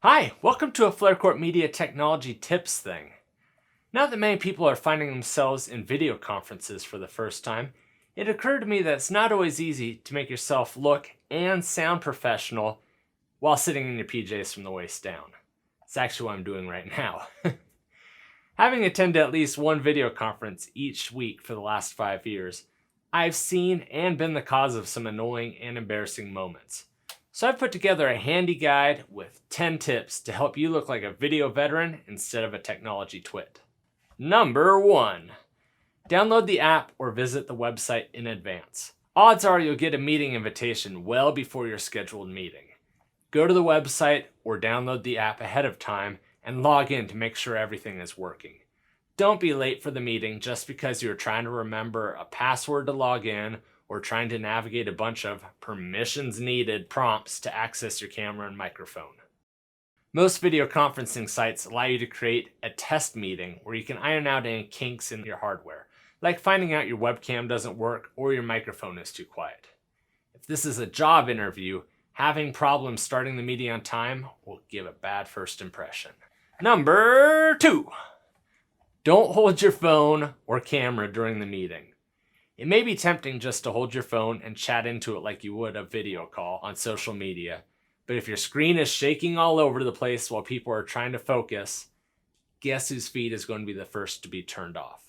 Hi, welcome to a Flarecourt Media Technology Tips thing. Now that many people are finding themselves in video conferences for the first time, it occurred to me that it's not always easy to make yourself look and sound professional while sitting in your PJs from the waist down. It's actually what I'm doing right now. Having attended at least one video conference each week for the last 5 years, I've seen and been the cause of some annoying and embarrassing moments. So I've put together a handy guide with 10 tips to help you look like a video veteran instead of a technology twit. Number 1. Download the app or visit the website in advance. Odds are you'll get a meeting invitation well before your scheduled meeting. Go to the website or download the app ahead of time and log in to make sure everything is working. Don't be late for the meeting just because you're trying to remember a password to log in or trying to navigate a bunch of permissions needed prompts to access your camera and microphone. Most video conferencing sites allow you to create a test meeting where you can iron out any kinks in your hardware, like finding out your webcam doesn't work or your microphone is too quiet. If this is a job interview, having problems starting the meeting on time will give a bad first impression. Number 2. Don't hold your phone or camera during the meeting. It may be tempting just to hold your phone and chat into it like you would a video call on social media, but if your screen is shaking all over the place while people are trying to focus, guess whose feed is going to be the first to be turned off?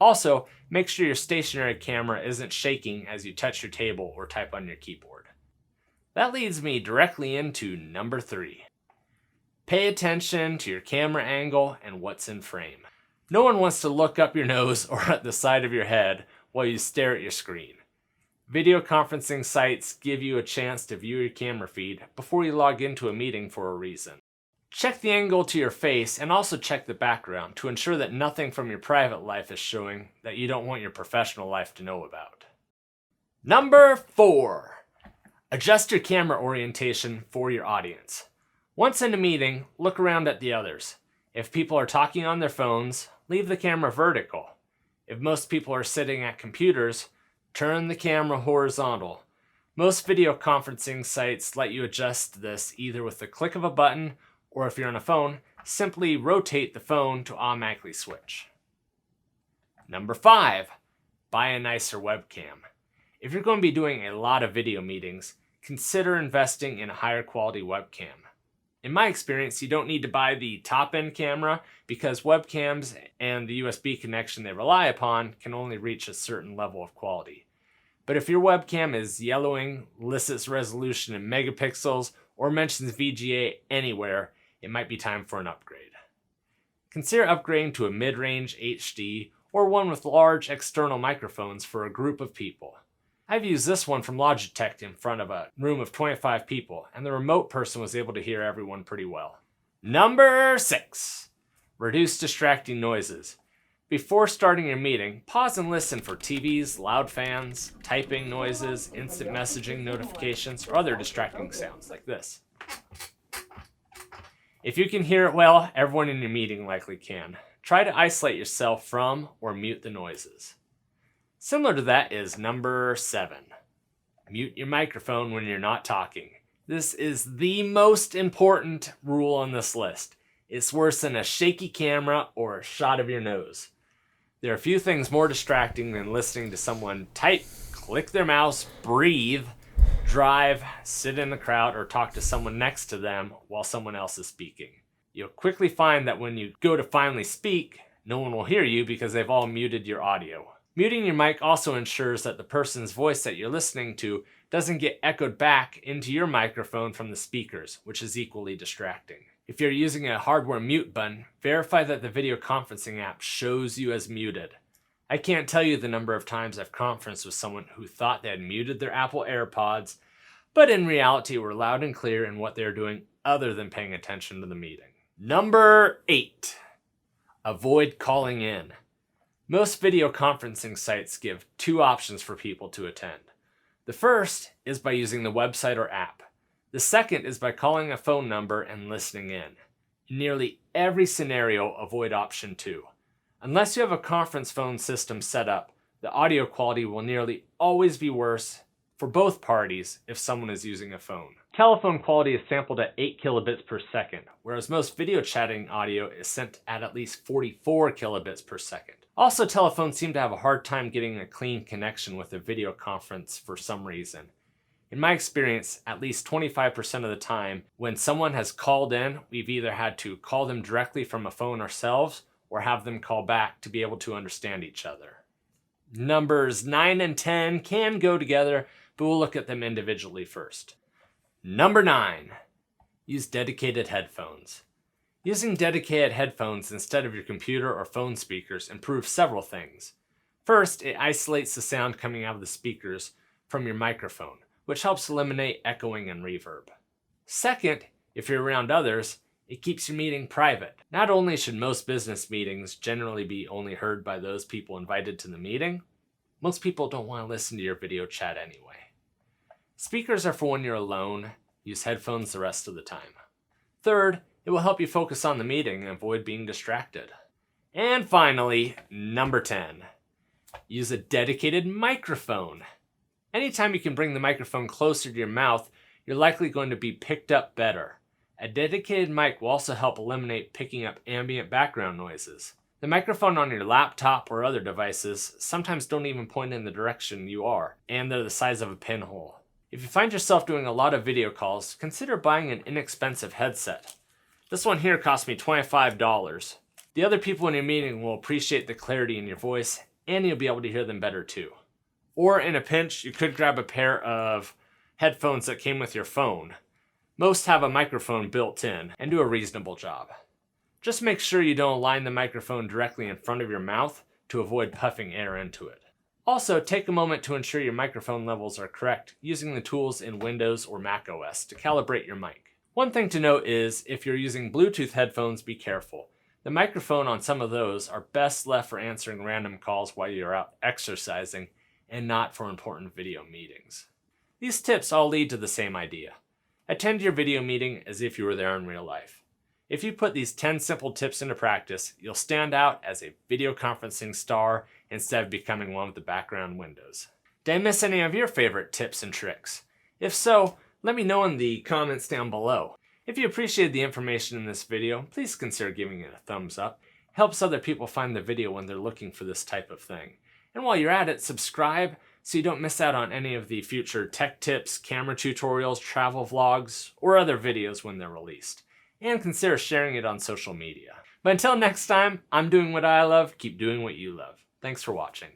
Also, make sure your stationary camera isn't shaking as you touch your table or type on your keyboard. That leads me directly into number 3. Pay attention to your camera angle and what's in frame. No one wants to look up your nose or at the side of your head while you stare at your screen. Video conferencing sites give you a chance to view your camera feed before you log into a meeting for a reason. Check the angle to your face and also check the background to ensure that nothing from your private life is showing that you don't want your professional life to know about. Number 4. Adjust your camera orientation for your audience. Once in a meeting, look around at the others. If people are talking on their phones, leave the camera vertical. If most people are sitting at computers, turn the camera horizontal. Most video conferencing sites let you adjust this either with the click of a button, or if you're on a phone, simply rotate the phone to automatically switch. Number 5. Buy a nicer webcam. If you're going to be doing a lot of video meetings, consider investing in a higher quality webcam. In my experience, you don't need to buy the top-end camera because webcams and the USB connection they rely upon can only reach a certain level of quality. But if your webcam is yellowing, lists its resolution in megapixels, or mentions VGA anywhere, it might be time for an upgrade. Consider upgrading to a mid-range HD or one with large external microphones for a group of people. I've used this one from Logitech in front of a room of 25 people, and the remote person was able to hear everyone pretty well. Number 6. Reduce distracting noises. Before starting your meeting, pause and listen for TVs, loud fans, typing noises, instant messaging notifications, or other distracting sounds like this. If you can hear it well, everyone in your meeting likely can. Try to isolate yourself from or mute the noises. Similar to that is number 7. Mute your microphone when you're not talking. This is the most important rule on this list. It's worse than a shaky camera or a shot of your nose. There are few things more distracting than listening to someone type, click their mouse, breathe, drive, sit in a crowd, or talk to someone next to them while someone else is speaking. You'll quickly find that when you go to finally speak, no one will hear you because they've all muted your audio. Muting your mic also ensures that the person's voice that you're listening to doesn't get echoed back into your microphone from the speakers, which is equally distracting. If you're using a hardware mute button, verify that the video conferencing app shows you as muted. I can't tell you the number of times I've conferenced with someone who thought they had muted their Apple AirPods, but in reality were loud and clear in what they're doing other than paying attention to the meeting. Number 8. Avoid calling in. Most video conferencing sites give 2 options for people to attend. The first is by using the website or app. The second is by calling a phone number and listening in. In nearly every scenario, avoid option 2. Unless you have a conference phone system set up, the audio quality will nearly always be worse for both parties if someone is using a phone. Telephone quality is sampled at 8 kilobits per second, whereas most video chatting audio is sent at least 44 kilobits per second. Also, telephones seem to have a hard time getting a clean connection with a video conference for some reason. In my experience, at least 25% of the time, when someone has called in, we've either had to call them directly from a phone ourselves or have them call back to be able to understand each other. Numbers 9 and 10 can go together, but we'll look at them individually first. Number 9, use dedicated headphones. Using dedicated headphones instead of your computer or phone speakers improves several things. First, it isolates the sound coming out of the speakers from your microphone, which helps eliminate echoing and reverb. Second, if you're around others, it keeps your meeting private. Not only should most business meetings generally be only heard by those people invited to the meeting, most people don't want to listen to your video chat anyway. Speakers are for when you're alone. Use headphones the rest of the time. Third, it will help you focus on the meeting and avoid being distracted. And finally, number 10, use a dedicated microphone. Anytime you can bring the microphone closer to your mouth, you're likely going to be picked up better. A dedicated mic will also help eliminate picking up ambient background noises. The microphone on your laptop or other devices sometimes don't even point in the direction you are, and they're the size of a pinhole. If you find yourself doing a lot of video calls, consider buying an inexpensive headset. This one here cost me $25. The other people in your meeting will appreciate the clarity in your voice, and you'll be able to hear them better too. Or in a pinch, you could grab a pair of headphones that came with your phone. Most have a microphone built in and do a reasonable job. Just make sure you don't align the microphone directly in front of your mouth to avoid puffing air into it. Also, take a moment to ensure your microphone levels are correct using the tools in Windows or Mac OS to calibrate your mic. One thing to note is, if you're using Bluetooth headphones, be careful. The microphone on some of those are best left for answering random calls while you're out exercising and not for important video meetings. These tips all lead to the same idea. Attend your video meeting as if you were there in real life. If you put these 10 simple tips into practice, you'll stand out as a video conferencing star instead of becoming one with the background windows. Did I miss any of your favorite tips and tricks? If so, let me know in the comments down below. If you appreciated the information in this video, please consider giving it a thumbs up. It helps other people find the video when they're looking for this type of thing. And while you're at it, subscribe so you don't miss out on any of the future tech tips, camera tutorials, travel vlogs, or other videos when they're released. And consider sharing it on social media. But until next time, I'm doing what I love, keep doing what you love. Thanks for watching.